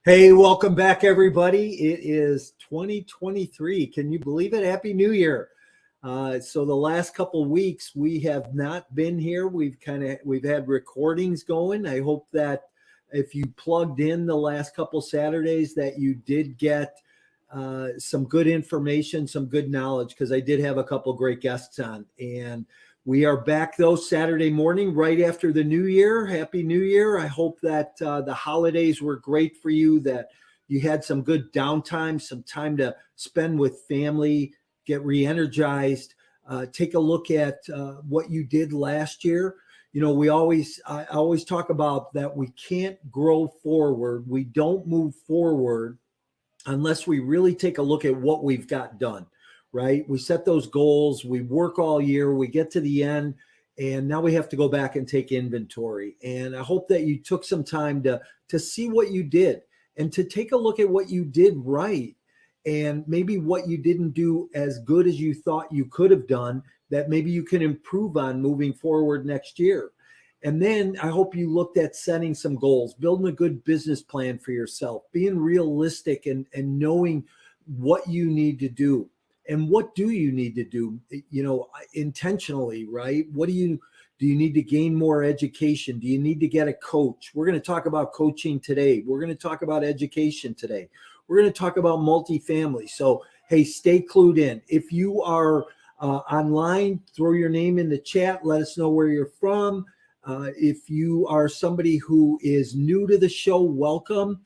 Hey, welcome back, everybody. It is 2023. Can you believe it? Happy New Year. So the last couple of weeks we have not been here. We've had recordings going. I hope that if you plugged in the last couple Saturdays that you did get some good information, some good knowledge, because I did have a couple great guests on. And we are back, though, Saturday morning, right after the New Year. Happy New Year. I hope that the holidays were great for you, that you had some good downtime, some time to spend with family, get re-energized, take a look at what you did last year. You know, I always talk about that we can't grow forward. We don't move forward unless we really take a look at what we've got done. Right? We set those goals, we work all year, we get to the end, and now we have to go back and take inventory. And I hope that you took some time to see what you did and to take a look at what you did right and maybe what you didn't do as good as you thought you could have done that maybe you can improve on moving forward next year. And then I hope you looked at setting some goals, building a good business plan for yourself, being realistic and knowing what you need to do. And what do you need to do, intentionally, right? Do you need to gain more education? Do you need to get a coach? We're going to talk about coaching today. We're going to talk about education today. We're going to talk about multifamily. So, hey, stay clued in. If you are online, throw your name in the chat. Let us know where you're from. If you are somebody who is new to the show, welcome.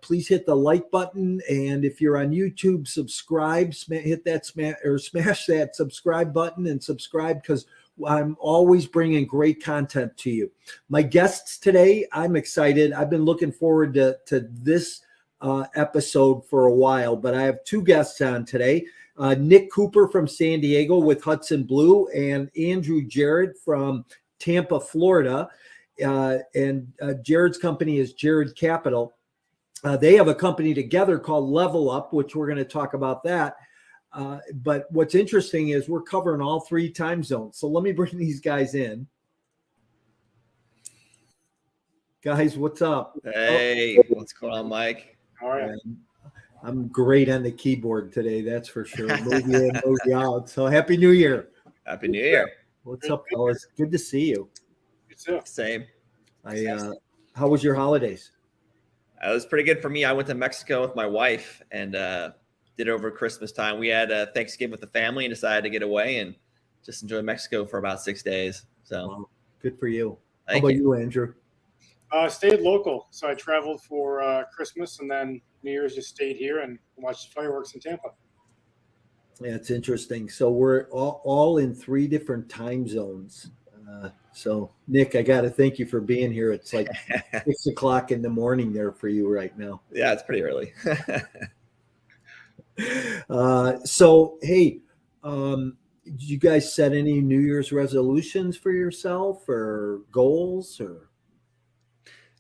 Please hit the like button, and if you're on YouTube, subscribe. Smash that subscribe button and subscribe, because I'm always bringing great content to you. My guests today, I'm excited. I've been looking forward to this episode for a while, but I have two guests on today. Nic Cooper from San Diego with Hudson Blue, and Andrew Jared from Tampa, Florida. And Jared's company is Jared Capital. They have a company together called Level Up, which we're going to talk about that. But what's interesting is we're covering all three time zones. So let me bring these guys in. Guys, what's up? Hey, what's going on, Mike? All right. I'm great on the keyboard today, that's for sure. Move you in, move you out. So happy New Year. Happy New Year. What's up, fellas? Good to see you. You too. Same. How was your holidays? It was pretty good for me. I went to Mexico with my wife and did it over Christmas time. We had Thanksgiving with the family and decided to get away and just enjoy Mexico for about 6 days. So good for you. Thank How about you, Andrew? Stayed local. So I traveled for Christmas, and then New Year's just stayed here and watched the fireworks in Tampa. Yeah, it's interesting. So we're all in three different time zones. So, Nic, I got to thank you for being here. It's like 6 o'clock in the morning there for you right now. Yeah, it's pretty early. So, hey, did you guys set any New Year's resolutions for yourself or goals? Or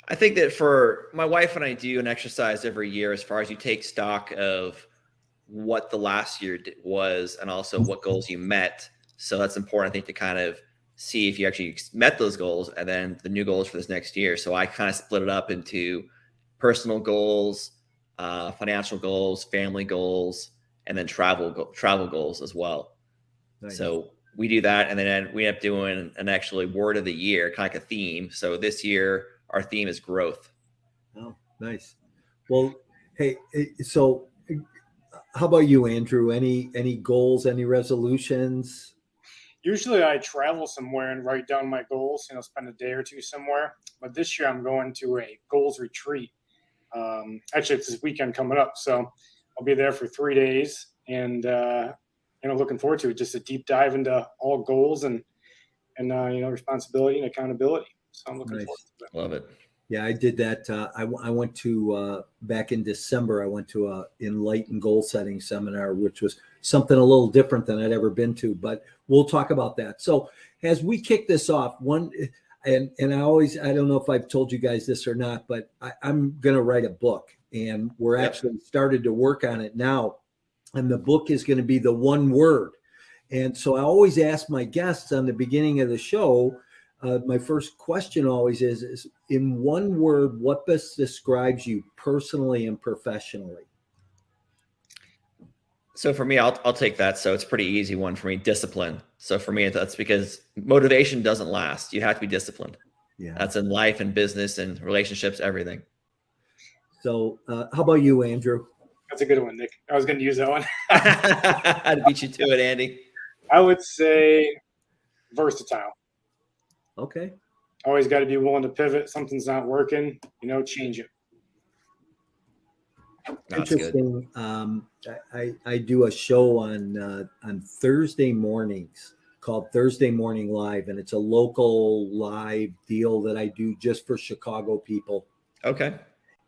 I think that for my wife and I do an exercise every year as far as you take stock of what the last year was and also what goals you met. So that's important, I think, to kind of see if you actually met those goals and then the new goals for this next year. So I kind of split it up into personal goals, financial goals, family goals, and then travel goals as well. Nice. So we do that. And then we end up doing an actually word of the year, kind of like a theme. So this year, our theme is growth. Oh, nice. Well, hey, so how about you, Andrew? Any goals, any resolutions? Usually I travel somewhere and write down my goals, spend a day or two somewhere. But this year I'm going to a goals retreat. Actually, it's this weekend coming up. So I'll be there for 3 days and, looking forward to it. Just a deep dive into all goals and responsibility and accountability. So I'm looking forward to it. Love it. Yeah, I did that. I went to back in December. I went to a Enlightened Goal Setting seminar, which was something a little different than I'd ever been to. But we'll talk about that. So as we kick this off, and I don't know if I've told you guys this or not, but I'm going to write a book, and we're actually started to work on it now. And the book is going to be the one word. And so I always ask my guests on the beginning of the show, my first question always is in one word, what best describes you personally and professionally? So for me, I'll take that. So it's a pretty easy one for me. Discipline. So for me, that's because motivation doesn't last. You have to be disciplined. Yeah. That's in life and business and relationships, everything. So how about you, Andrew? That's a good one, Nick. I was going to use that one. I'd beat you to it, Andy. I would say versatile. Okay. Always got to be willing to pivot. Something's not working, change it. That's interesting. I do a show on Thursday mornings called Thursday Morning Live, and it's a local live deal that I do just for Chicago people. Okay.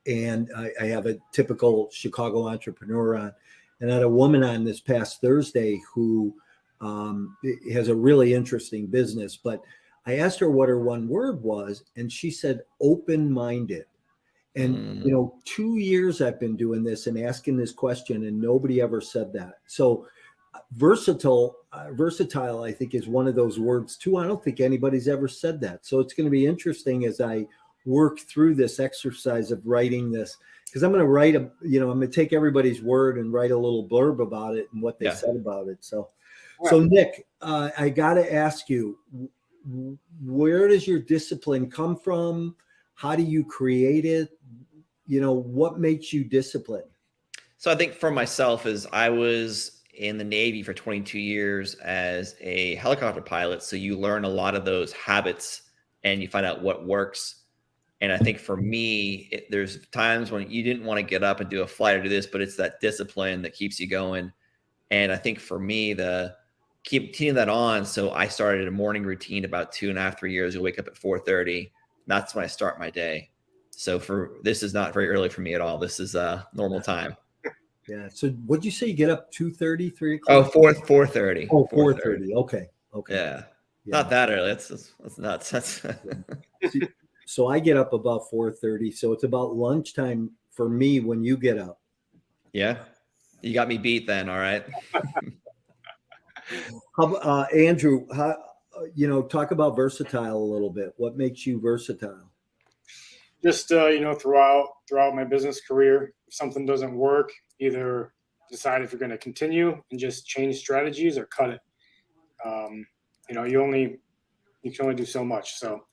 And I have a typical Chicago entrepreneur on, and I had a woman on this past Thursday who has a really interesting business. But I asked her what her one word was, and she said open-minded. And 2 years I've been doing this and asking this question, and nobody ever said that. So versatile, I think, is one of those words too. I don't think anybody's ever said that. So it's going to be interesting as I work through this exercise of writing this, because I'm going to write I'm going to take everybody's word and write a little blurb about it and what they said about it. So Nick, I got to ask you, where does your discipline come from? How do you create it? What makes you disciplined? So I think for myself is I was in the Navy for 22 years as a helicopter pilot. So you learn a lot of those habits and you find out what works. And I think for me, there's times when you didn't want to get up and do a flight or do this, but it's that discipline that keeps you going. And I think for me, keeping that on. So I started a morning routine about 2.5, 3 years. You wake up at 4:30. That's when I start my day. So this is not very early for me at all. This is normal time. Yeah. So what'd you say? You get up 2:30, 3 o'clock? Oh, 4:30. Oh, 4:30. Okay. Yeah. Not that early. That's nuts. So I get up about 4:30. So it's about lunchtime for me when you get up. Yeah. You got me beat then. All right. Andrew, talk about versatile a little bit. What makes you versatile? Just, throughout my business career, if something doesn't work, either decide if you're going to continue and just change strategies or cut it. You can only do so much. So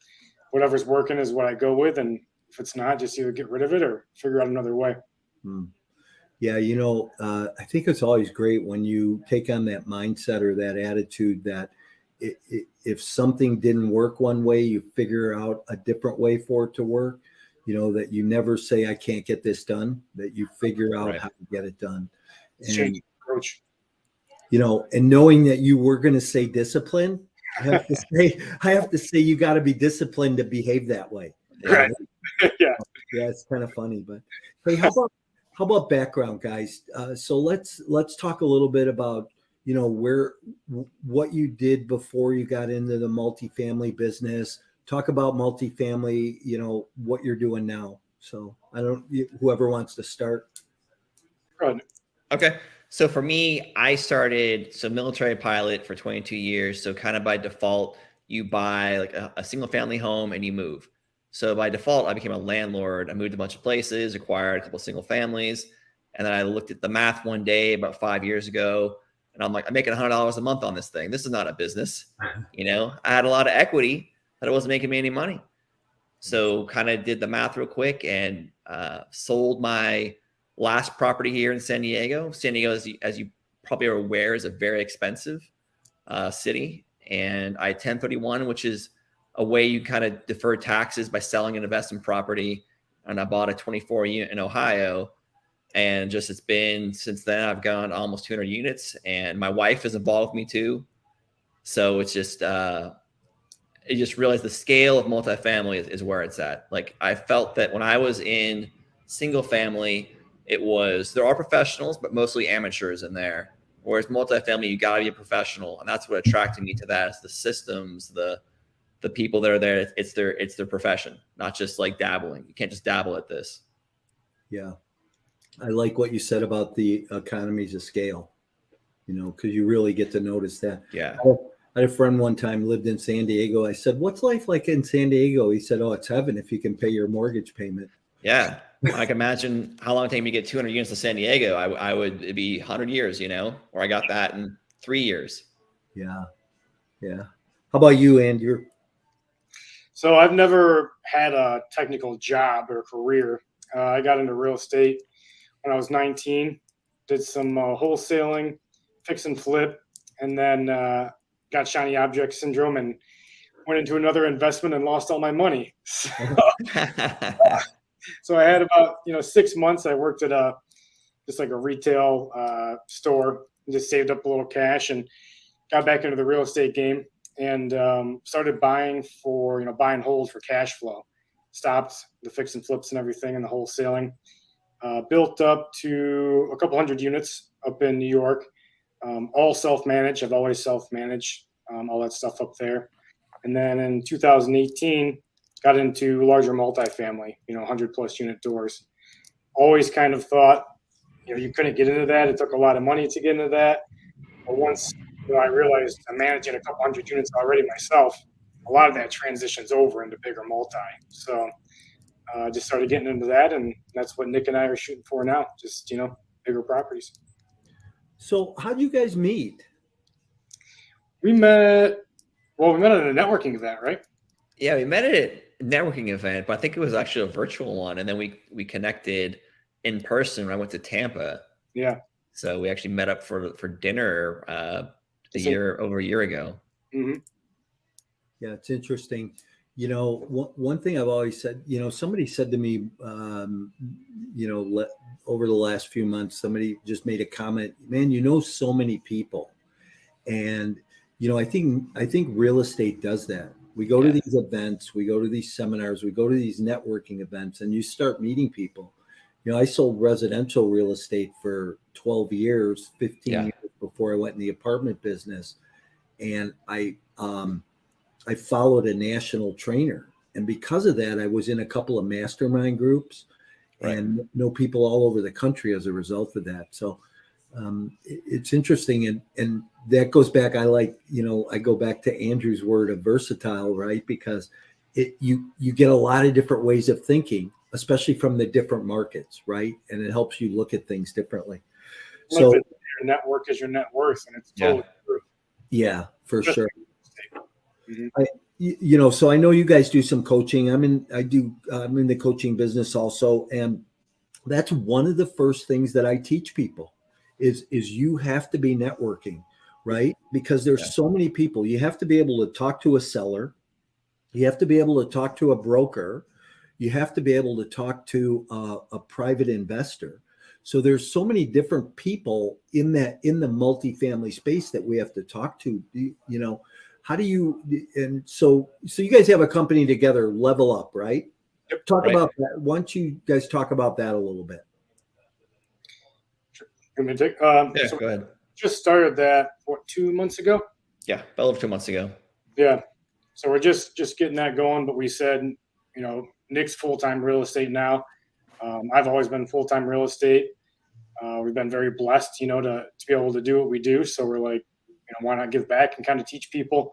whatever's working is what I go with. And if it's not, just either get rid of it or figure out another way. Yeah. I think it's always great when you take on that mindset or that attitude that if something didn't work one way, you figure out a different way for it to work. That you never say, I can't get this done, that you figure out how to get it done. Change approach. And knowing that you were going to say discipline, I have to say you got to be disciplined to behave that way. Right. Yeah. Yeah. It's kind of funny, but hey, how about background, guys? So let's talk a little bit about, what you did before you got into the multifamily business. Talk about multifamily, what you're doing now. So whoever wants to start. Good. Okay. So for me, I started military pilot for 22 years. So kind of by default, you buy like a single family home and you move. So by default, I became a landlord. I moved a bunch of places, acquired a couple of single families. And then I looked at the math one day about 5 years ago. And I'm like, I'm making $100 a month on this thing. This is not a business. I had a lot of equity, but it wasn't making me any money. So kind of did the math real quick and sold my last property here in San Diego. San Diego, as you probably are aware, is a very expensive city. And I 1031, which is a way you kind of defer taxes by selling an investment property. And I bought a 24 unit in Ohio. And just it's been since then, I've gone almost 200 units. And my wife is involved with me too. So it's just, I just realized the scale of multifamily is where it's at. Like I felt that when I was in single family, there are professionals, but mostly amateurs in there. Whereas multifamily, you got to be a professional. And that's what attracted me to that is the systems, the people that are there. It's their profession, not just like dabbling. You can't just dabble at this. Yeah. I like what you said about the economies of scale, because you really get to notice that. Yeah. I had a friend one time lived in San Diego. I said, "What's life like in San Diego?" He said, "Oh, it's heaven if you can pay your mortgage payment." Yeah. I can imagine how long it take me to get 200 units to San Diego. I would, it'd be 100 years, or I got that in 3 years. Yeah. Yeah. How about you, Andrew? So I've never had a technical job or career. I got into real estate when I was 19, did some wholesaling, fix and flip, and then got shiny object syndrome and went into another investment and lost all my money. So I had about 6 months. I worked at just like a retail store and just saved up a little cash and got back into the real estate game and started buying for buy and hold for cash flow. Stopped the fix and flips and everything and the wholesaling. Built up to a couple hundred units up in New York, all self-managed. I've always self-managed all that stuff up there. And then in 2018, got into larger multifamily, 100 plus unit doors. Always kind of thought, you couldn't get into that. It took a lot of money to get into that. But once I realized I'm managing a couple hundred units already myself, a lot of that transitions over into bigger multi. So just started getting into that, and that's what Nick and I are shooting for now. Just bigger properties. So, how'd you guys meet? We met at a networking event, right? Yeah, we met at a networking event, but I think it was actually a virtual one, and then we connected in person when I went to Tampa. Yeah. So we actually met up for dinner over a year ago. Mm-hmm. Yeah, it's interesting. One thing I've always said, somebody said to me, over the last few months, somebody just made a comment, man, so many people. And, I think real estate does that. We go to these events, we go to these seminars, we go to these networking events, and you start meeting people. I sold residential real estate for 12 years, 15 years before I went in the apartment business. And I followed a national trainer. And because of that, I was in a couple of mastermind groups and know people all over the country as a result of that. So it's interesting. And that goes back, I go back to Andrew's word of versatile, right? Because you get a lot of different ways of thinking, especially from the different markets, right? And it helps you look at things differently. So your network is your net worth, and it's totally true. Yeah, for sure. Mm-hmm. So I know you guys do some coaching. I'm in the coaching business also. And that's one of the first things that I teach people is you have to be networking, right? Because there's so many people. You have to be able to talk to a seller. You have to be able to talk to a broker. You have to be able to talk to a private investor. So there's so many different people in the multifamily space that we have to talk to, how do you, and so you guys have a company together, Level Up, right? Yep. Talk about that. Why don't you guys talk about that a little bit? Go ahead. Just started that 2 months ago. Yeah, about over 2 months ago. Yeah. So we're just getting that going, but we said, Nick's full-time real estate now. I've always been full-time real estate. We've been very blessed, to be able to do what we do. So we're like, why not give back and kind of teach people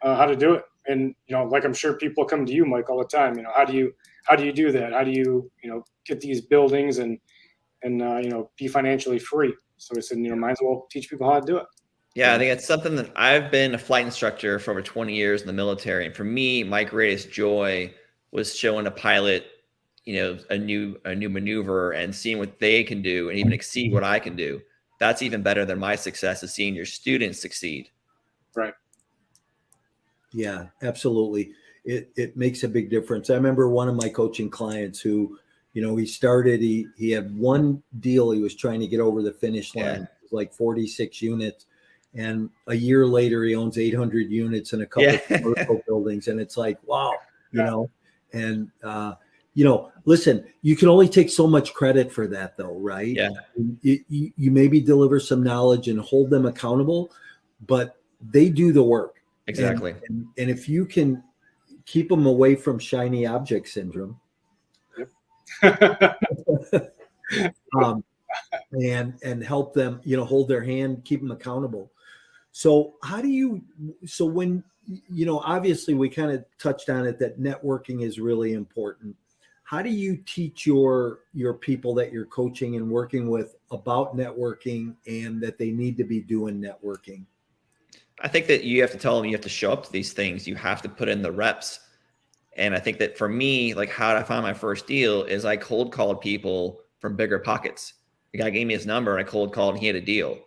how to do it? And, like I'm sure people come to you, Mike, all the time. How do you do that? How do you, get these buildings and be financially free? So we said, might as well teach people how to do it. Yeah, I think it's something that I've been a flight instructor for over 20 years in the military. And for me, my greatest joy was showing a pilot, a new maneuver and seeing what they can do and even exceed what I can do. That's even better than my success is seeing your students succeed. Right. Yeah, absolutely. It makes a big difference. I remember one of my coaching clients who, he started, he had one deal he was trying to get over the finish line. It was like 46 units. And a year later, he owns 800 units in a couple of commercial buildings. And it's like, wow, and, listen, you can only take so much credit for that though, right? Yeah. You maybe deliver some knowledge and hold them accountable, but they do the work. Exactly. And if you can keep them away from shiny object syndrome, and help them, hold their hand, keep them accountable. So how do you, so when, obviously we kind of touched on it, that networking is really important. How do you teach your people that you're coaching and working with about networking and that they need to be doing networking? I think that you have to tell them you have to show up to these things. You have to put in the reps. And I think that for me, like how did I find my first deal is I cold called people from bigger pockets. The guy gave me his number and I cold called and he had a deal.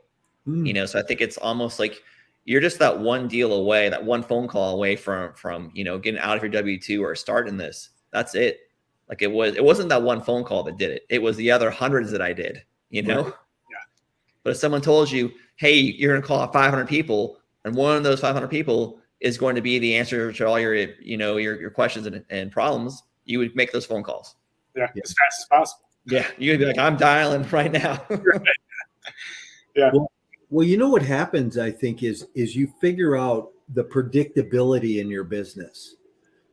So I think it's almost like you're just that one deal away, that one phone call away from getting out of your W-2 or starting this. That's it. Like it wasn't that one phone call that did it. It was the other hundreds that I did, Right. Yeah. But if someone told you, hey, you're going to call out 500 people and one of those 500 people is going to be the answer to all your questions and problems, you would make those phone calls. Yeah. As fast as possible. Yeah. You would be like, I'm dialing right now. Yeah. Well, what happens, I think, is you figure out the predictability in your business.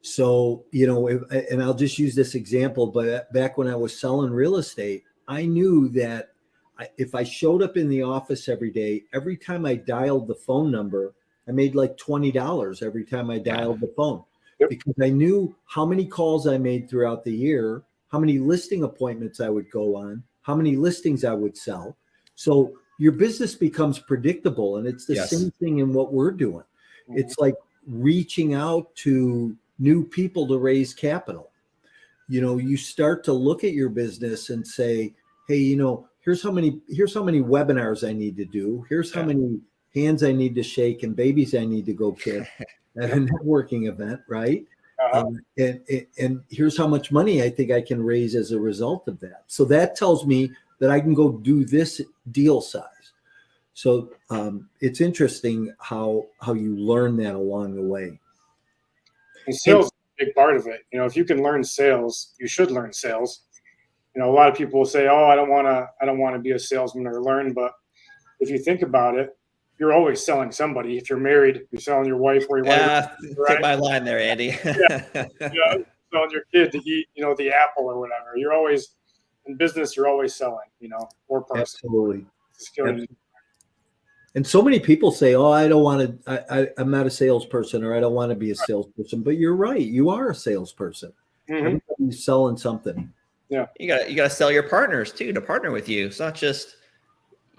So, and I'll just use this example, but back when I was selling real estate, I knew that if I showed up in the office every day, every time I dialed the phone number, I made like $20 every time I dialed the phone. Yep. Because I knew how many calls I made throughout the year, how many listing appointments I would go on, how many listings I would sell. So your business becomes predictable, and it's the same thing in what we're doing. Mm-hmm. It's like reaching out to new people to raise capital. You start to look at your business and say, hey, here's how many webinars I need to do. Here's how many hands I need to shake and babies I need to go kiss at a networking event, right? And here's how much money I think I can raise as a result of that. So that tells me that I can go do this deal size. So it's interesting how you learn that along the way. And sales is a big part of it. If you can learn sales, you should learn sales. A lot of people will say, "Oh, I don't want to be a salesman or learn." But if you think about it, you're always selling somebody. If you're married, you're selling your wife or your wife. Right? Take my line there, Andy. Selling your kid to eat, the apple or whatever. You're always in business. You're always selling, or person. Absolutely. And so many people say, "Oh, I don't want to. I'm not a salesperson, or I don't want to be a salesperson." But you're right. You are a salesperson. Mm-hmm. Everybody's selling something. Yeah. You gotta sell your partners too to partner with you. It's not just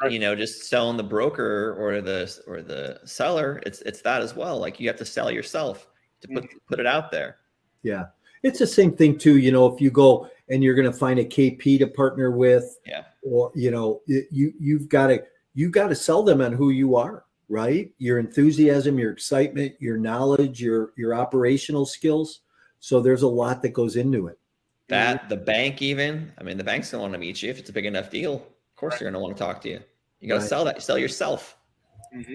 just selling the broker or the seller. It's that as well. Like you have to sell yourself to put it out there. Yeah. It's the same thing too. If you go and you're going to find a KP to partner with, or you've got to sell them on who you are, right? Your enthusiasm, your excitement, your knowledge, your operational skills. So there's a lot that goes into it. That the bank even, the bank's gonna want to meet you if it's a big enough deal. Of course, they're gonna want to talk to you. You got to sell that. Sell yourself. Mm-hmm.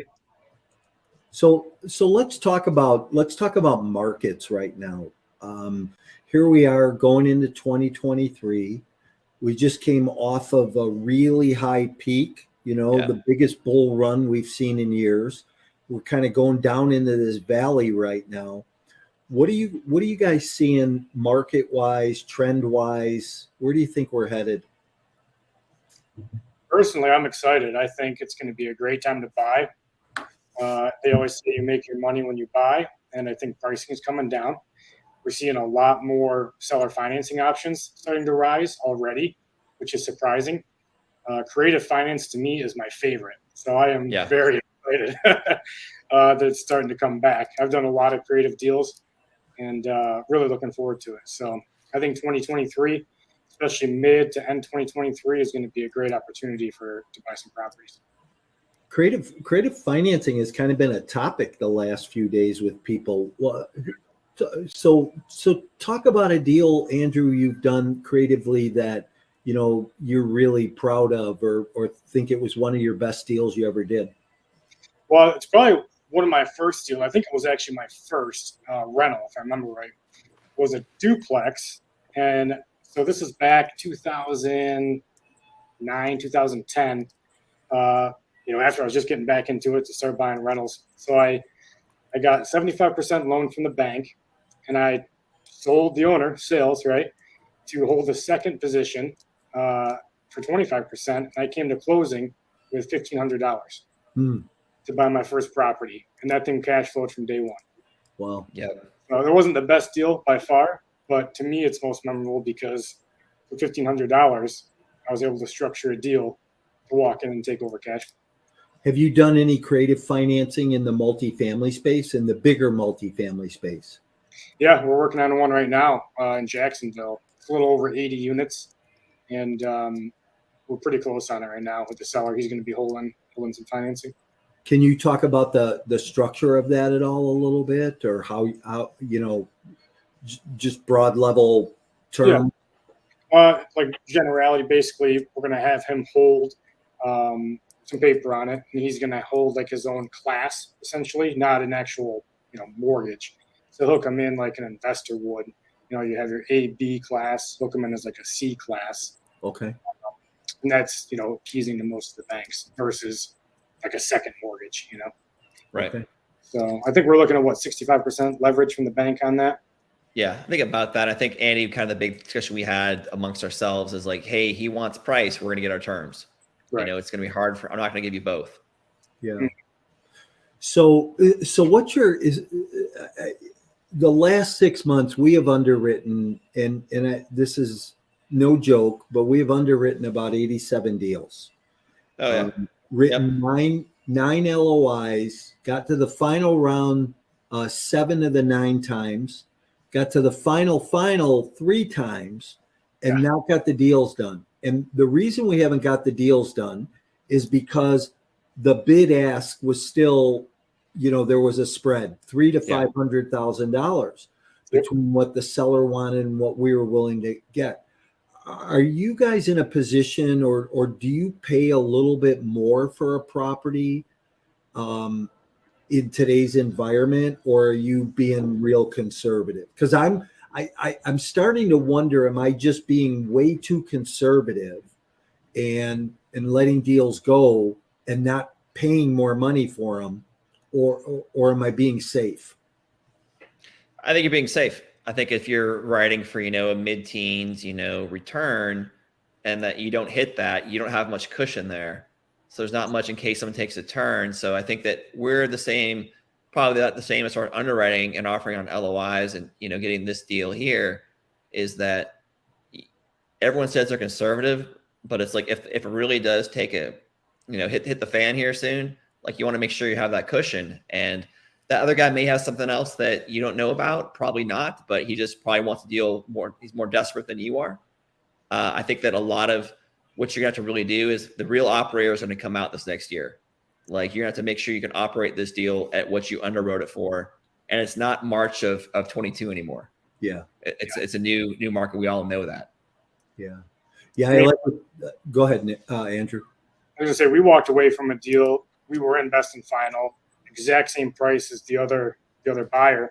So let's talk about markets right now. Here we are going into 2023. We just came off of a really high peak. The biggest bull run we've seen in years. We're kind of going down into this valley right now. What are you guys seeing market wise, trend wise? Where do you think we're headed? Personally, I'm excited. I think it's going to be a great time to buy. They always say you make your money when you buy, and I think pricing is coming down. We're seeing a lot more seller financing options starting to rise already, which is surprising. Creative finance to me is my favorite. So I am very excited that it's starting to come back. I've done a lot of creative deals and really looking forward to it. So I think 2023, especially mid to end 2023, is going to be a great opportunity to buy some properties. Creative financing has kind of been a topic the last few days with people. Well, so talk about a deal, Andrew, you've done creatively that you're really proud of, or think it was one of your best deals you ever did. Well, it's probably one of my first deals. I think it was actually my first rental, if I remember right. It was a duplex, and so this is back 2009, 2010. After I was just getting back into it to start buying rentals. So I got 75% loan from the bank, and I sold the owner, sales, right, to hold the second position for 25%. And I came to closing with $1,500. to buy my first property, and that thing cash flowed from day one. Wow. Yep. It wasn't the best deal by far, but to me, it's most memorable because for $1,500, I was able to structure a deal to walk in and take over cash flow. Have you done any creative financing in the multifamily space, in the bigger multifamily space? Yeah, we're working on one right now in Jacksonville. It's a little over 80 units, and we're pretty close on it right now with the seller. He's going to be holding some financing. Can you talk about the structure of that at all a little bit, or how just broad level term? Like generality, basically, we're going to have him hold some paper on it, and he's going to hold like his own class, essentially, not an actual mortgage. So he'll come in like an investor would. You have your A, B class. He'll come in as like a C class. Okay. And that's appeasing to most of the banks versus like a second mortgage. Right. Okay. So I think we're looking at 65% leverage from the bank on that. Yeah, I think about that. I think Andy, kind of the big discussion we had amongst ourselves is like, hey, he wants price. We're going to get our terms. Right. It's going to be hard I'm not going to give you both. Yeah. So what's the last 6 months we have underwritten, and this is no joke, but we have underwritten about 87 deals. Oh yeah. Written nine LOIs, got to the final round 7 of the 9 times, got to the final 3 times, and now got the deals done. And the reason we haven't got the deals done is because the bid ask was still, there was a spread, $300,000 to $500,000 between what the seller wanted and what we were willing to get. Are you guys in a position, or do you pay a little bit more for a property in today's environment, or are you being real conservative? Because I'm starting to wonder, am I just being way too conservative and letting deals go and not paying more money for them, or am I being safe? I think you're being safe. I think if you're writing for, a mid-teens, return, and that you don't hit that, you don't have much cushion there. So there's not much in case someone takes a turn. So I think that we're the same, probably not the same as far as underwriting and offering on LOIs and, getting this deal here, is that everyone says they're conservative, but it's like, if it really does take hit the fan here soon, like you want to make sure you have that cushion. And that other guy may have something else that you don't know about, probably not, but he just probably wants to deal more. He's more desperate than you are. I think that a lot of what you're going to have to really do is the real operator is going to come out this next year. Like, you're going to have to make sure you can operate this deal at what you underwrote it for. And it's not March of 22 anymore. Yeah. It's a new market. We all know that. Yeah. Yeah. Go ahead, Andrew. I was going to say, we walked away from a deal. We were in best and final, exact same price as the other buyer.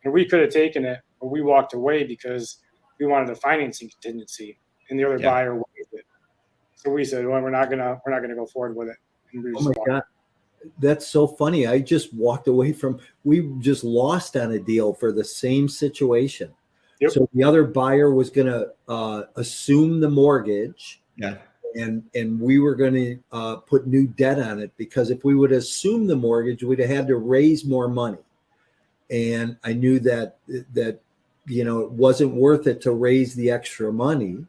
And we could have taken it, but we walked away because we wanted a financing contingency, and the other buyer waived it. So we said, well, we're not gonna go forward with it. And we just God. That's so funny. I just walked away we just lost on a deal for the same situation. Yep. So the other buyer was going to assume the mortgage. Yeah. And we were going to put new debt on it, because if we would assume the mortgage, we'd have had to raise more money. And I knew that it wasn't worth it to raise the extra money.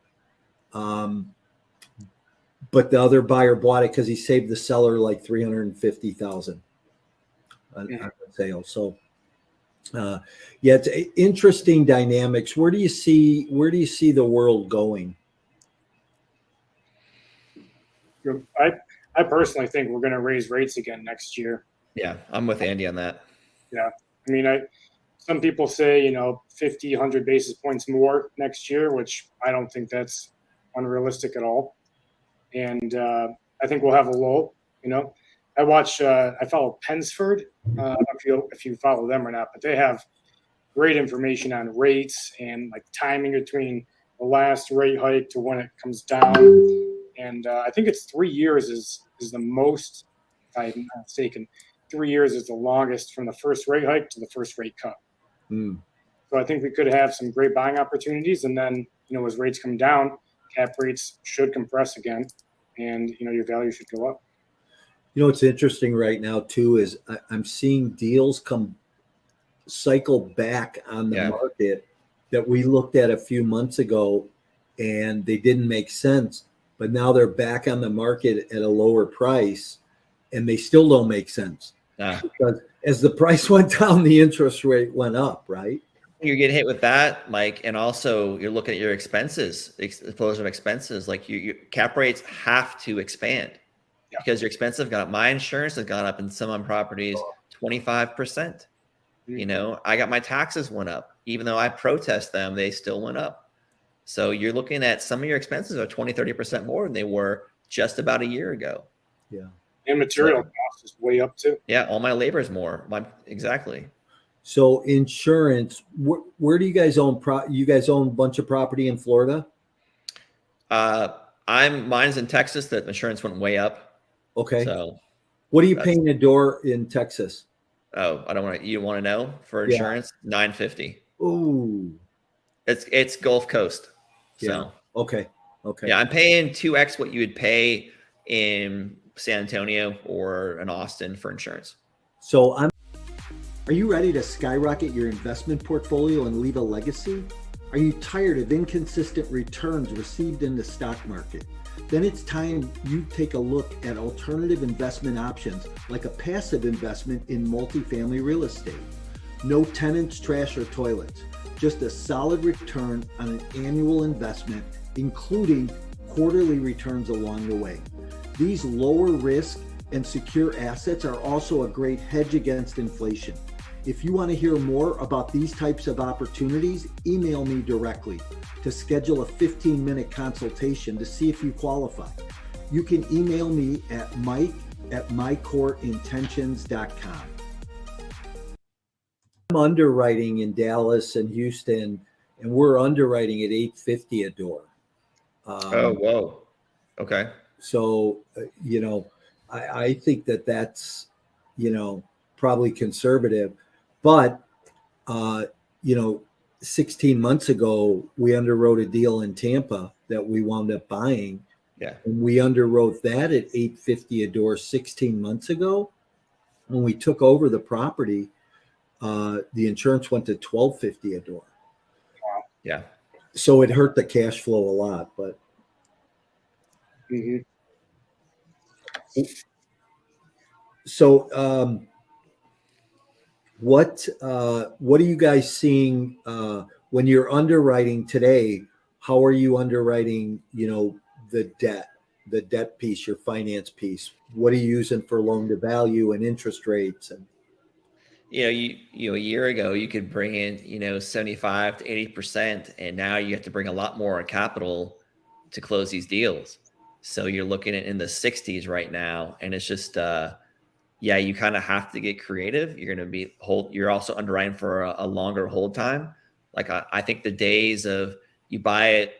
But the other buyer bought it because he saved the seller like $350,000 on the sale. So, it's interesting dynamics. Where do you see the world going? I personally think we're going to raise rates again next year. Yeah, I'm with Andy on that. Yeah, I mean, some people say 50, 100 basis points more next year, which I don't think that's unrealistic at all. And I think we'll have a low. I follow Pensford. I don't know if you follow them or not, but they have great information on rates and like timing between the last rate hike to when it comes down. And I think it's 3 years is the most, if I'm not mistaken. 3 years is the longest from the first rate hike to the first rate cut. So I think we could have some great buying opportunities. And then, as rates come down, cap rates should compress again, and your value should go up. You know, what's interesting right now too is I'm seeing deals cycle back on the Yeah. market that we looked at a few months ago and they didn't make sense, but now they're back on the market at a lower price and they still don't make sense because as the price went down, the interest rate went up, right? You're getting hit with that, Mike, and also you're looking at your expenses, explosion of expenses. Like you cap rates have to expand because your expenses have gone up. My insurance has gone up in some on properties 25%. You know, I got my taxes went up. Even though I protest them, they still went up. So you're looking at some of your expenses are 20, 30% more than they were just about a year ago. Yeah. And material cost is way up too. Yeah, all my labor is more. Exactly. So insurance, where do you guys own? You guys own a bunch of property in Florida? Mine's in Texas. That insurance went way up. Okay. So what are you paying a door in Texas? Oh, I don't want to. You want to know for insurance? Yeah. $950. Ooh. It's Gulf Coast. So yeah. Okay. Yeah, I'm paying 2x what you would pay in San Antonio or in Austin for insurance. So Are you ready to skyrocket your investment portfolio and leave a legacy? Are you tired of inconsistent returns received in the stock market? Then it's time you take a look at alternative investment options like a passive investment in multifamily real estate. No tenants, trash, or toilets. Just a solid return on an annual investment, including quarterly returns along the way. These lower risk and secure assets are also a great hedge against inflation. If you want to hear more about these types of opportunities, email me directly to schedule a 15-minute consultation to see if you qualify. You can email me at mike@mycoreintentions.com. I'm underwriting in Dallas and Houston, and we're underwriting at $850 a door. Oh, whoa. Okay. So, I think that's, probably conservative. But, 16 months ago, we underwrote a deal in Tampa that we wound up buying. Yeah. And we underwrote that at $850 a door 16 months ago. When we took over the property, the insurance went to $1250 a door. Wow. Yeah. So it hurt the cash flow a lot, but. Mm-hmm. So, what are you guys seeing when you're underwriting today? How are you underwriting, the debt piece, your finance piece? What are you using for loan to value and interest rates? And a year ago you could bring in 75 to 80%, and now you have to bring a lot more in capital to close these deals. So you're looking at in the 60s right now, and it's just you kind of have to get creative. You're going to you're also underwriting for a longer hold time. Like I think the days of you buy it,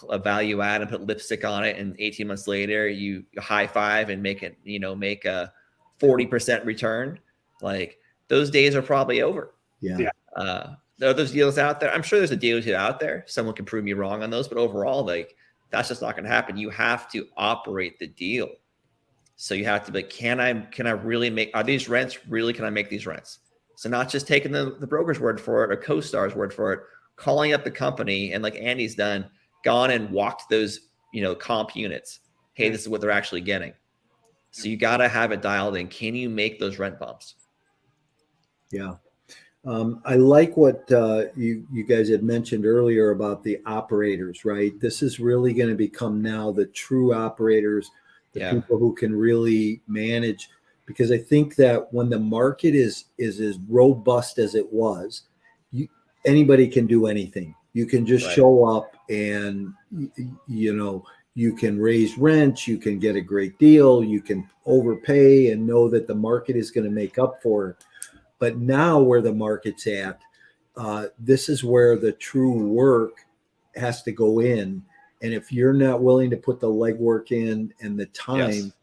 a value add and put lipstick on it, and 18 months later you high five and make a 40% return. Like those days are probably over. Yeah. There are those deals out there. I'm sure there's a deal or two out there. Someone can prove me wrong on those, but overall, like that's just not going to happen. You have to operate the deal. So you have to be, can I really are these rents really, can I make these rents? So not just taking the broker's word for it or CoStar's word for it, calling up the company and like Andy's done, gone and walked those, comp units. Hey, this is what they're actually getting. So you got to have it dialed in. Can you make those rent bumps? Yeah. I like what you guys had mentioned earlier about the operators, right? This is really going to become now the true operators, the people who can really manage, because I think that when the market is as robust as it was, anybody can do anything. You can just show up and, you can raise rents, you can get a great deal, you can overpay and know that the market is going to make up for it. But now where the market's at, this is where the true work has to go in. And if you're not willing to put the legwork in and the time,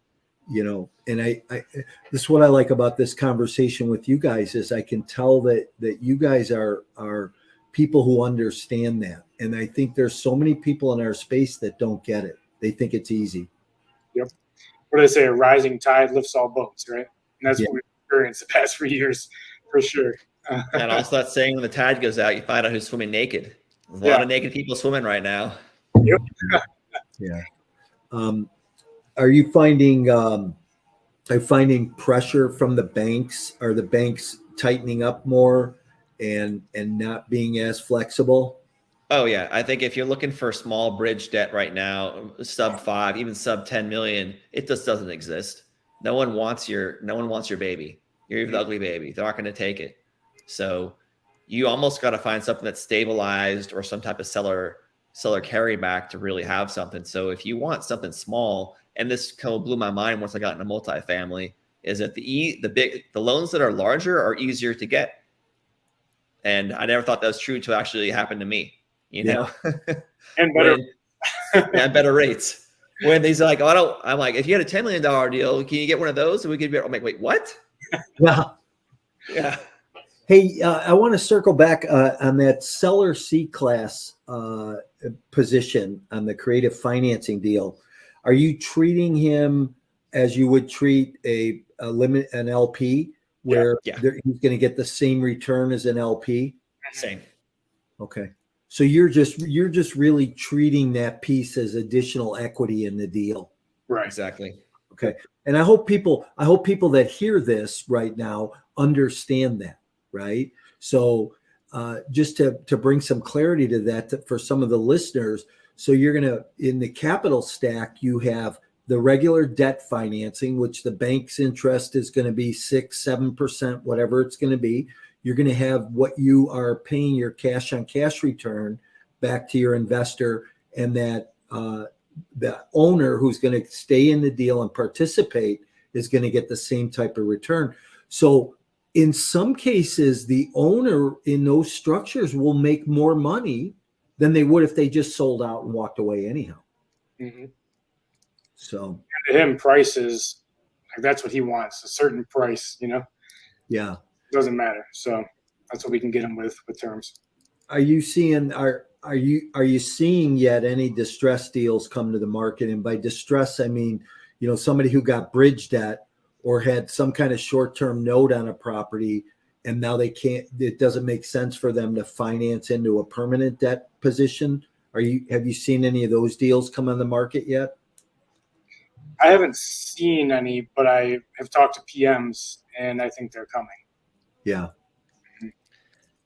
and I this is what I like about this conversation with you guys is I can tell that you guys are people who understand that. And I think there's so many people in our space that don't get it. They think it's easy. Yep. what do they say? A rising tide lifts all boats, right? And that's Yeah. what we've experienced the past few years, for sure. And also that saying, when the tide goes out, you find out who's swimming naked. There's a lot of naked people swimming right now. Yep. Yeah. Are you finding pressure from the banks? Are the banks tightening up more and not being as flexible? Oh yeah, I think if you're looking for small bridge debt right now, sub 5, even sub 10 million, it just doesn't exist. No one wants your baby. You're the ugly baby. They're not going to take it. So you almost got to find something that's stabilized or some type of seller carryback to really have something. So if you want something small, and this kind of blew my mind once I got into multifamily, is that the loans that are larger are easier to get. And I never thought that was true until it actually happened to me. You know, And better. Better rates. When these are like, I'm like, if you had a $10 million deal, can you get one of those? And we could be, I'm like, wait, what? Yeah. Yeah. Hey, I want to circle back on that seller C-class position on the creative financing deal. Are you treating him as you would treat an LP, where he's going to get the same return as an LP? Same. Okay. So you're just really treating that piece as additional equity in the deal. Right. Exactly. Okay. And I hope people that hear this right now understand that, right? So just to bring some clarity to that for some of the listeners. So you're going to, in the capital stack, you have the regular debt financing, which the bank's interest is going to be 6-7%, whatever it's going to be. You're going to have what you are paying your cash on cash return back to your investor, and that the owner who's going to stay in the deal and participate is going to get the same type of return. So in some cases, the owner in those structures will make more money than they would if they just sold out and walked away anyhow. Mm-hmm. So and to him, price is like, that's what he wants, a certain price, yeah. Doesn't matter. So that's what we can get him with terms. Are you seeing yet any distressed deals come to the market? And by distress, I mean, somebody who got bridge debt or had some kind of short-term note on a property, and now it doesn't make sense for them to finance into a permanent debt position. Have you seen any of those deals come on the market yet? I haven't seen any, but I have talked to PMs, and I think they're coming. Yeah.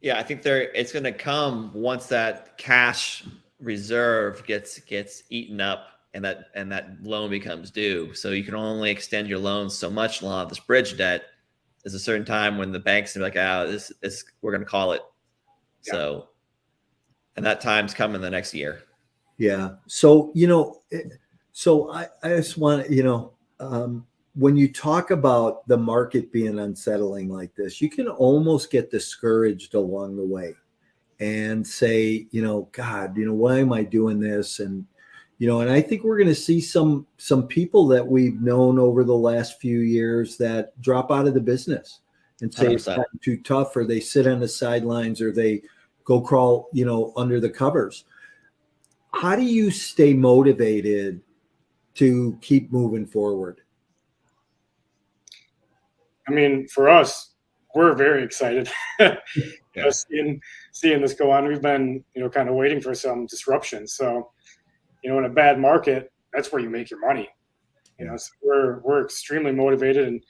Yeah, I think it's going to come once that cash reserve gets eaten up and that loan becomes due. So you can only extend your loans so much long. This bridge debt is a certain time when the banks are like, this we're going to call it. Yeah. So, and that time's coming the next year. Yeah. So, I just want to, when you talk about the market being unsettling like this, you can almost get discouraged along the way and say, God, why am I doing this? And, and I think we're going to see some people that we've known over the last few years that drop out of the business and say 100%. It's gotten too tough, or they sit on the sidelines, or they go crawl, under the covers. How do you stay motivated to keep moving forward? I mean, for us, we're very excited. Seeing this go on. We've been, kind of waiting for some disruption. So, in a bad market, that's where you make your money. So we're extremely motivated and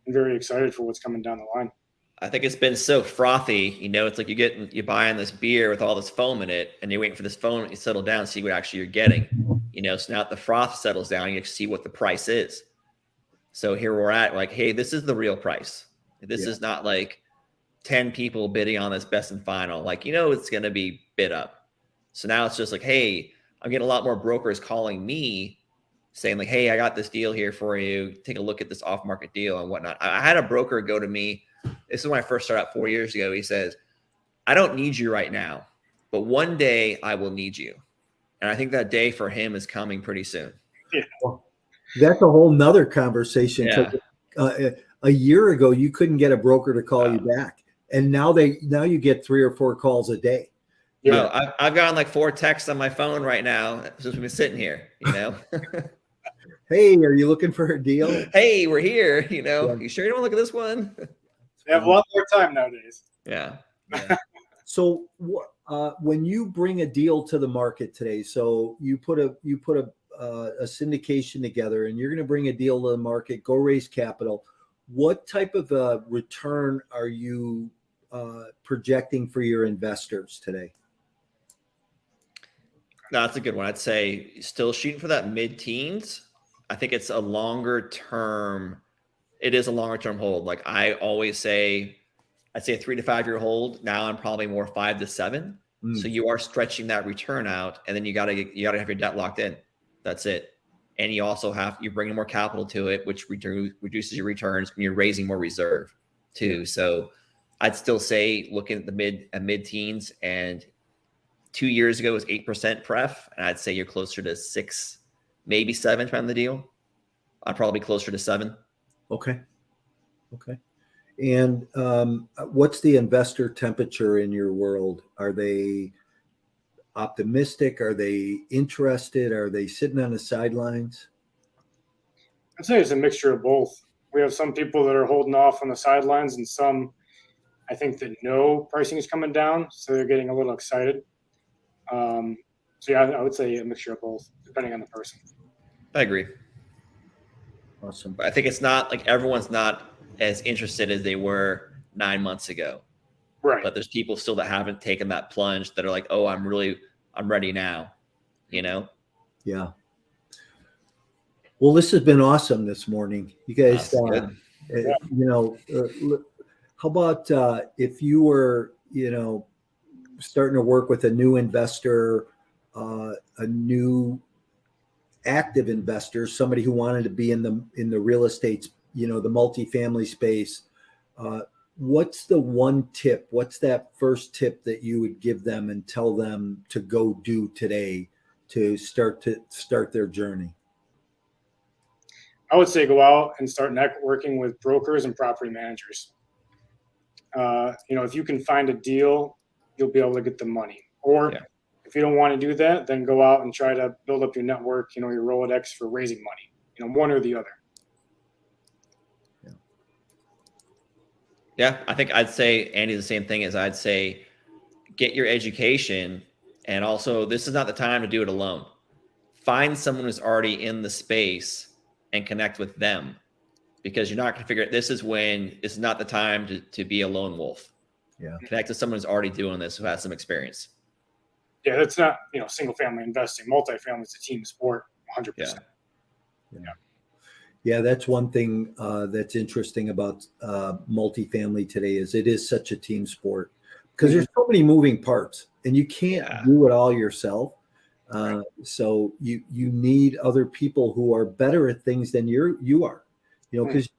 very excited for what's coming down the line. I think it's been so frothy. It's like you're buying this beer with all this foam in it, and you're waiting for this foam to settle down, see what actually you're getting. So now that the froth settles down, you see what the price is. So here we're at, like, hey, this is the real price. This is not like 10 people bidding on this best and final. Like, it's going to be bid up. So now it's just like, hey, I'm getting a lot more brokers calling me saying like, hey, I got this deal here for you. Take a look at this off-market deal and whatnot. I had a broker go to me. This is when I first started out 4 years ago. He says, I don't need you right now, but one day I will need you. And I think that day for him is coming pretty soon. Yeah. That's a whole nother conversation. Yeah. A year ago, you couldn't get a broker to call you back. And now you get 3 or 4 calls a day. Yeah. No, I've gotten like 4 texts on my phone right now since we've been sitting here, Hey, are you looking for a deal? Hey, we're here. You know, Yeah. you sure you don't want to look at this one? They have a lot more time nowadays. Yeah. Yeah. So when you bring a deal to the market today, so you put a syndication together, and you're going to bring a deal to the market, go raise capital. What type of return are you projecting for your investors today? No, that's a good one. I'd say still shooting for that mid-teens. I think it's a longer term. It is a longer term hold. Like I always say, I'd say a 3 to 5 year hold. Now I'm probably more 5 to 7. So you are stretching that return out, and then you gotta have your debt locked in. That's it. And you also you're bringing more capital to it, which reduces your returns, and you're raising more reserve too. Yeah. So I'd still say looking at the mid teens, and 2 years ago was 8% pref, and I'd say you're closer to 6, maybe 7 on the deal. I'd probably be closer to 7. Okay. And what's the investor temperature in your world? Are they optimistic? Are they interested? Are they sitting on the sidelines? I'd say it's a mixture of both. We have some people that are holding off on the sidelines, and some, I think, that know pricing is coming down, so they're getting a little excited. So yeah, I would say a mixture of both, depending on the person. I agree. Awesome. But I think it's not like everyone's not as interested as they were 9 months ago. Right. But there's people still that haven't taken that plunge that are like, oh, I'm ready now. You know? Yeah. Well, this has been awesome this morning. You guys, how about if you were, starting to work with a new investor, a new active investor, somebody who wanted to be in the real estate, the multifamily space, what's the one tip? What's that first tip that you would give them and tell them to go do today to start their journey? I would say go out and start networking with brokers and property managers. If you can find a deal, you'll be able to get the money. Or if you don't want to do that, then go out and try to build up your network, your Rolodex for raising money, one or the other. Yeah, I think I'd say, Andy, the same thing as I'd say, get your education. And also, this is not the time to do it alone. Find someone who's already in the space and connect with them, because you're not going to figure it. This is not the time to be a lone wolf. Yeah. Connect to someone who's already doing this, who has some experience. Yeah, that's not, single family investing. Multifamily is a team sport, 100%. Yeah, that's one thing that's interesting about multifamily today is it is such a team sport, because there's so many moving parts, and you can't do it all yourself. So you need other people who are better at things than you are, because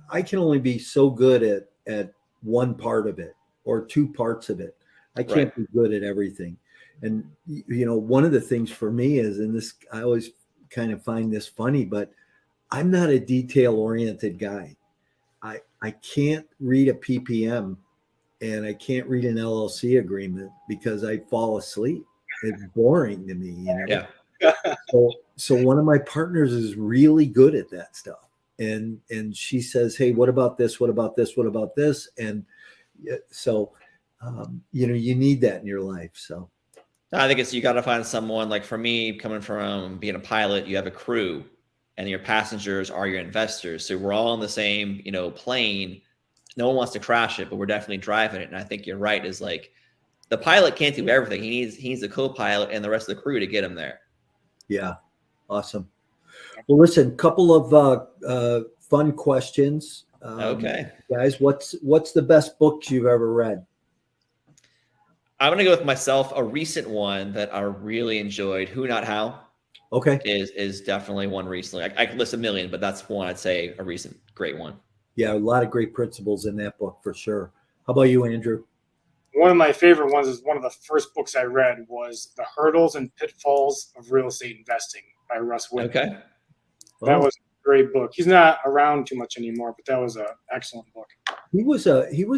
I can only be so good at one part of it or two parts of it. I can't be good at everything. And, one of the things for me is, and this, I always kind of find this funny, but I'm not a detail-oriented guy. I can't read a PPM and I can't read an LLC agreement because I fall asleep. It's boring to me. Yeah. So one of my partners is really good at that stuff. And she says, hey, what about this? What about this? What about this? And so, you need that in your life. So I think you got to find someone, like for me, coming from being a pilot, you have a crew, and your passengers are your investors. So we're all on the same, plane. No one wants to crash it, but we're definitely driving it. And I think you're right. Is like the pilot can't do everything. He needs the co-pilot and the rest of the crew to get him there. Yeah. Awesome. Well, listen, couple of fun questions. Okay. Guys, what's the best books you've ever read? I'm going to go with myself. A recent one that I really enjoyed, Who Not How. Okay. Is definitely one recently. I could list a million, but that's one I'd say a recent great one. Yeah, a lot of great principles in that book for sure. How about you, Andrew? One of my favorite ones is one of the first books I read was The Hurdles and Pitfalls of Real Estate Investing by Russ Whitman. Okay. That was a great book. He's not around too much anymore, but that was an excellent book. He was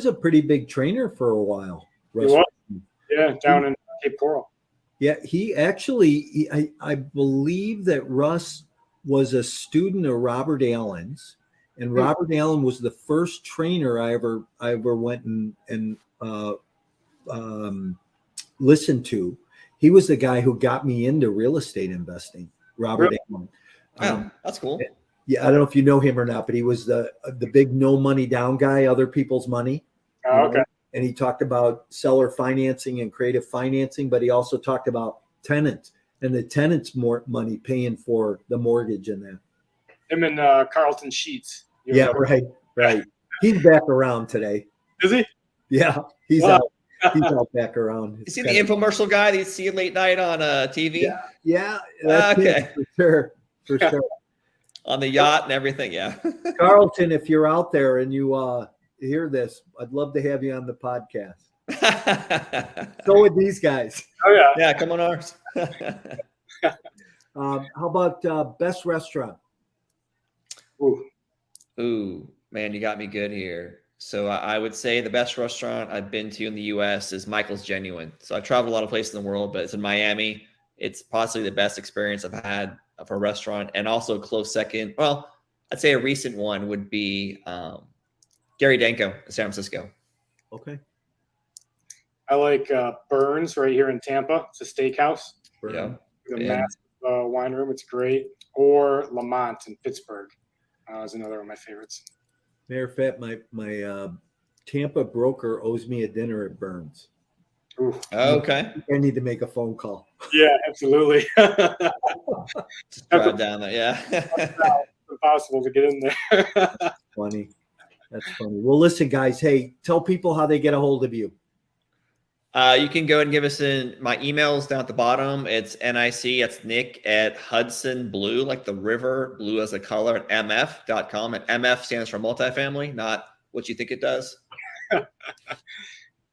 a pretty big trainer for a while. Russ Whitman. Yeah, down in Cape Coral. Yeah, he actually, I believe that Russ was a student of Robert Allen's, and Robert Allen was the first trainer I ever went and listened to. He was the guy who got me into real estate investing, Robert Allen. Oh, that's cool. Yeah, I don't know if you know him or not, but he was the big no money down guy, other people's money. Oh, okay. And he talked about seller financing and creative financing, but he also talked about tenants and the tenants' more money paying for the mortgage and that. Him and Carlton Sheets. Yeah, right. He's back around today. Is he? Yeah, he's out. He's out back around. You see the infomercial guy that you see late night on TV? Yeah. That's Okay. For sure. On the yacht and everything, yeah. Carlton, if you're out there and you hear this, I'd love to have you on the podcast. So with these guys. Oh, yeah. Yeah, come on ours. How about best restaurant? Ooh, man, you got me good here. So I would say the best restaurant I've been to in the U.S. is Michael's Genuine. So I've traveled a lot of places in the world, but it's in Miami. It's possibly the best experience I've had for a restaurant, and also a close second. Well, I'd say a recent one would be Gary Danko in San Francisco. Okay. I like Burns right here in Tampa. It's a steakhouse. Yeah. The massive wine room. It's great. Or Lamont in Pittsburgh is another one of my favorites. Matter of fact, my Tampa broker owes me a dinner at Burns. Ooh. Okay. I need to make a phone call. Yeah, absolutely. Just drive down there. Yeah. It's impossible to get in there. Funny. That's funny. Well, listen, guys. Hey, tell people how they get a hold of you. You can go and give us my emails down at the bottom. It's NIC. It's Nick at Hudson Blue, like the river, blue as a color, at mf.com. And MF stands for multifamily, not what you think it does.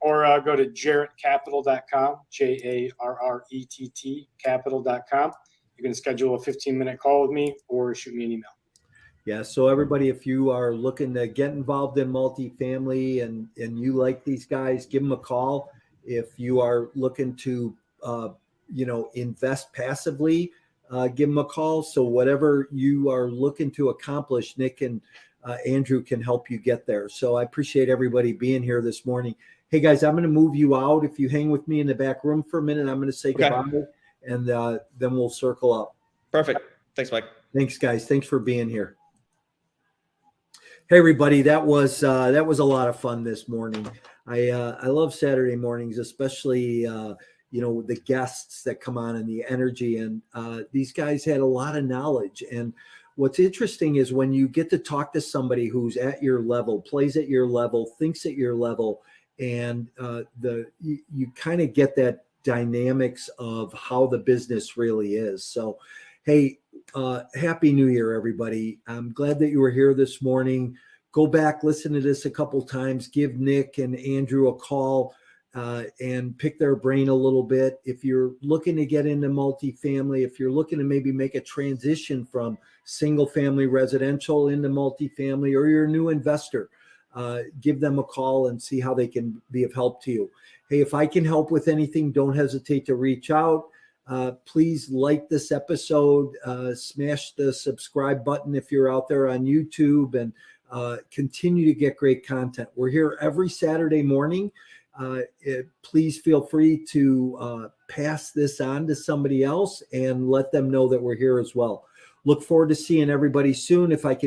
Or go to jarrettcapital.com, JARRETT capital.com. You can schedule a 15-minute call with me or shoot me an email. Yeah. So everybody, if you are looking to get involved in multifamily and you like these guys, give them a call. If you are looking to, invest passively, give them a call. So whatever you are looking to accomplish, Nick and Andrew can help you get there. So I appreciate everybody being here this morning. Hey guys, I'm going to move you out. If you hang with me in the back room for a minute, I'm going to say goodbye, and then we'll circle up. Perfect. Thanks, Mike. Thanks, guys. Thanks for being here. Hey everybody, that was a lot of fun this morning. I love Saturday mornings, especially the guests that come on and the energy. And these guys had a lot of knowledge. And what's interesting is when you get to talk to somebody who's at your level, plays at your level, thinks at your level, and you kind of get that dynamics of how the business really is. So, hey, Happy New Year, everybody. I'm glad that you were here this morning. Go back, listen to this a couple times, give Nick and Andrew a call and pick their brain a little bit. If you're looking to get into multifamily, if you're looking to maybe make a transition from single family residential into multifamily, or you're a new investor, give them a call and see how they can be of help to you. Hey, if I can help with anything, don't hesitate to reach out. Please like this episode, smash the subscribe button if you're out there on YouTube, and continue to get great content. We're here every Saturday morning. Please feel free to pass this on to somebody else and let them know that we're here as well. Look forward to seeing everybody soon. If I can